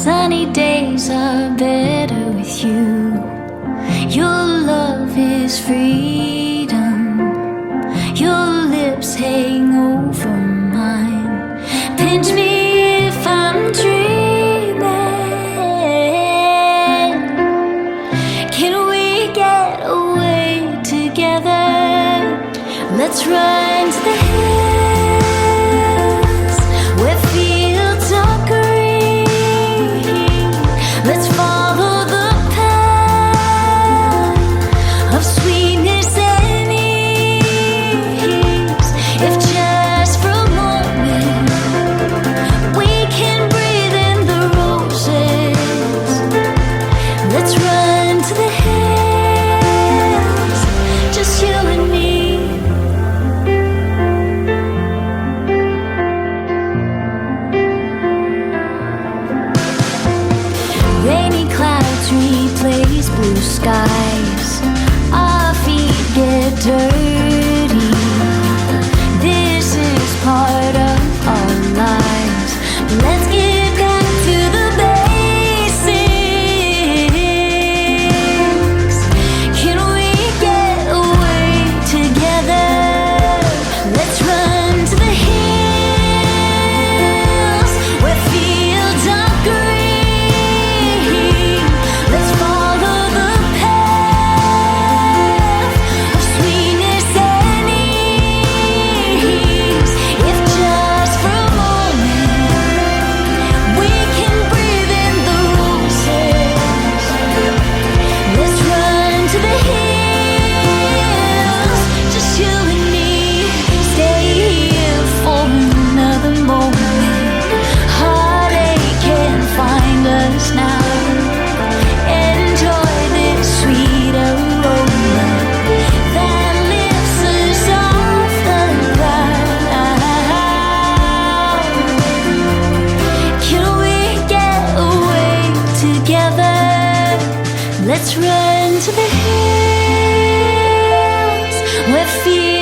Sunny days are better with you. Your love is freedom. Your lips hang over mine. Pinch me if I'm dreaming. Can we get away together? Let's run to the hills where fields are green. Let's follow the path of sweetness and ease. If just for a moment we can breathe in the roses, let's run to the hills, just you and me. Rainy clouds replace blue skies. Our feet get dirty. This is part of our lives. Let's get back to the basics. Can we get away together? Let's run to the hills where fields are green. Let's follow the path of sweetness and ease. If just for a moment we can breathe in the roses, let's run to the hills, just you and me. Stay here for another moment. Heartache can't find us now. Enjoy this sweet aroma that lifts us off the ground. Can we get away together? Let's run to the hills where fear